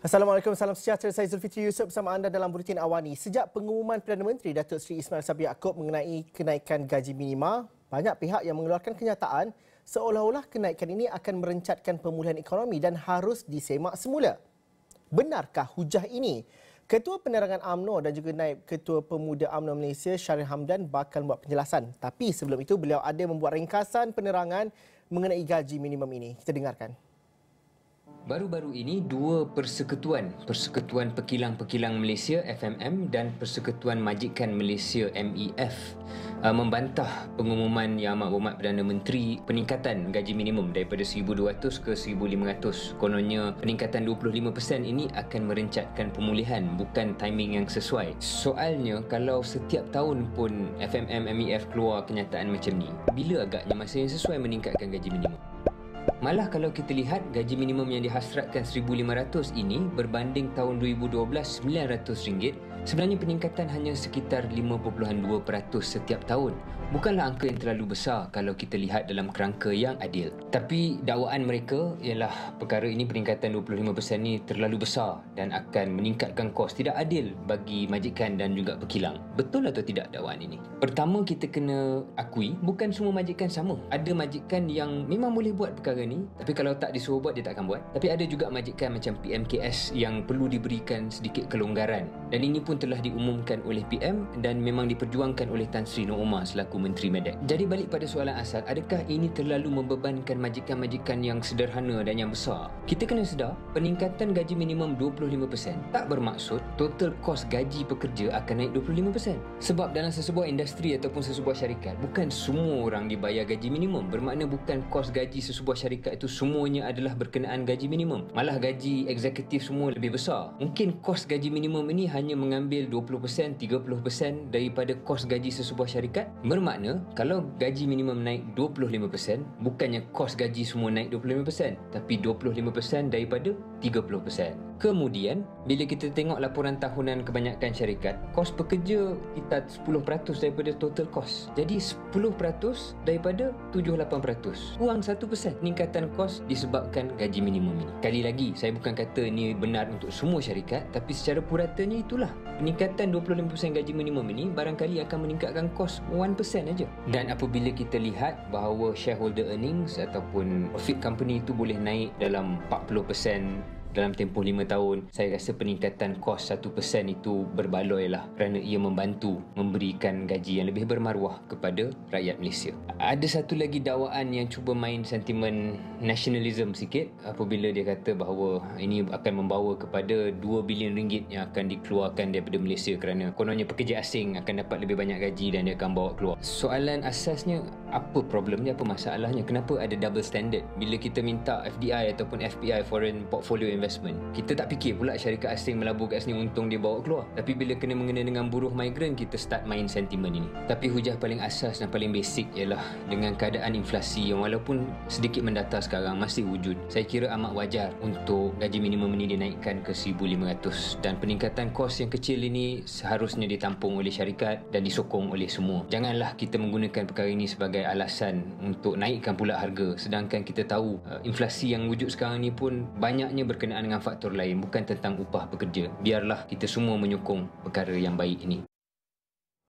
Assalamualaikum, salam sejahtera. Saya Zulfitri Yusof bersama anda dalam Buletin Awani. Sejak pengumuman Perdana Menteri Datuk Seri Ismail Sabri Yaakob mengenai kenaikan gaji minima, banyak pihak yang mengeluarkan kenyataan seolah-olah kenaikan ini akan merencatkan pemulihan ekonomi dan harus disemak semula. Benarkah hujah ini? Ketua Penerangan UMNO dan juga Naib Ketua Pemuda UMNO Malaysia Syaril Hamdan bakal membuat penjelasan. Tapi sebelum itu beliau ada membuat ringkasan penerangan mengenai gaji minimum ini. Kita dengarkan. Baru-baru ini, dua persekutuan Pekilang-Pekilang Malaysia FMM dan Persekutuan Majikan Malaysia MEF membantah pengumuman Yang Amat Berhormat Perdana Menteri peningkatan gaji minimum daripada 1,200 ke 1,500. Kononnya peningkatan 25% ini akan merencatkan pemulihan, bukan timing yang sesuai. Soalnya, kalau setiap tahun pun FMM MEF keluar kenyataan macam ni, bila agaknya masa yang sesuai meningkatkan gaji minimum? Malah kalau kita lihat gaji minimum yang dihasratkan 1,500 ini berbanding tahun 2012 RM900, sebenarnya peningkatan hanya sekitar 5.2% setiap tahun. Bukanlah angka yang terlalu besar kalau kita lihat dalam kerangka yang adil. Tapi dakwaan mereka ialah perkara ini, peningkatan 25% ini terlalu besar dan akan meningkatkan kos, tidak adil bagi majikan dan juga pekilang. Betul atau tidak dakwaan ini? Pertama, kita kena akui bukan semua majikan sama. Ada majikan yang memang boleh buat perkara ni, tapi kalau tak disuruh buat, dia tak akan buat. Tapi ada juga majikan macam PMKS yang perlu diberikan sedikit kelonggaran. Dan ini pun telah diumumkan oleh PM dan memang diperjuangkan oleh Tan Sri Nur Omar selaku Menteri Medak. Jadi balik pada soalan asal, adakah ini terlalu membebankan majikan-majikan yang sederhana dan yang besar? Kita kena sedar, peningkatan gaji minimum 25% tak bermaksud total kos gaji pekerja akan naik 25%. Sebab dalam sesebuah industri ataupun sesebuah syarikat, bukan semua orang dibayar gaji minimum. Bermakna bukan kos gaji sesebuah syarikat itu semuanya adalah berkenaan gaji minimum. Malah gaji eksekutif semua lebih besar. Mungkin kos gaji minimum ini hanya mengambil 20%, 30% daripada kos gaji sesebuah syarikat. Bermakna kalau gaji minimum naik 25%, bukannya kos gaji semua naik 25%, tapi 25% daripada 30%. Kemudian, bila kita tengok laporan tahunan kebanyakan syarikat, kos pekerja kita 10% daripada total kos. Jadi 10% daripada 78%. Kurang 1% peningkatan kos disebabkan gaji minimum ini. Kali lagi, saya bukan kata ini benar untuk semua syarikat, tapi secara puratanya itulah. Peningkatan 25% gaji minimum ini barangkali akan meningkatkan kos 1% aja. Dan apabila kita lihat bahawa shareholder earnings ataupun profit company itu boleh naik dalam 40% dalam tempoh 5 tahun, saya rasa peningkatan kos 1% itu berbaloi lah, kerana ia membantu memberikan gaji yang lebih bermaruah kepada rakyat Malaysia. Ada satu lagi dakwaan yang cuba main sentimen nasionalism sikit apabila dia kata bahawa ini akan membawa kepada 2 bilion ringgit yang akan dikeluarkan daripada Malaysia kerana kononnya pekerja asing akan dapat lebih banyak gaji dan dia akan bawa keluar. Soalan asasnya, apa problemnya, apa masalahnya? Kenapa ada double standard? Bila kita minta FDI ataupun FPI, Foreign Portfolio Investment, kita tak fikir pula syarikat asing melabur kat sini untung dia bawa keluar. Tapi bila kena mengena dengan buruh migran, kita start main sentimen ini. Tapi hujah paling asas dan paling basic ialah dengan keadaan inflasi yang walaupun sedikit mendata sekarang masih wujud, saya kira amat wajar untuk gaji minimum ini dinaikkan ke 1,500 dan peningkatan kos yang kecil ini seharusnya ditampung oleh syarikat dan disokong oleh semua. Janganlah kita menggunakan perkara ini sebagai alasan untuk naikkan pula harga, sedangkan kita tahu inflasi yang wujud sekarang ni pun banyaknya berkenaan dengan faktor lain, bukan tentang upah pekerja. Biarlah kita semua menyokong perkara yang baik ini.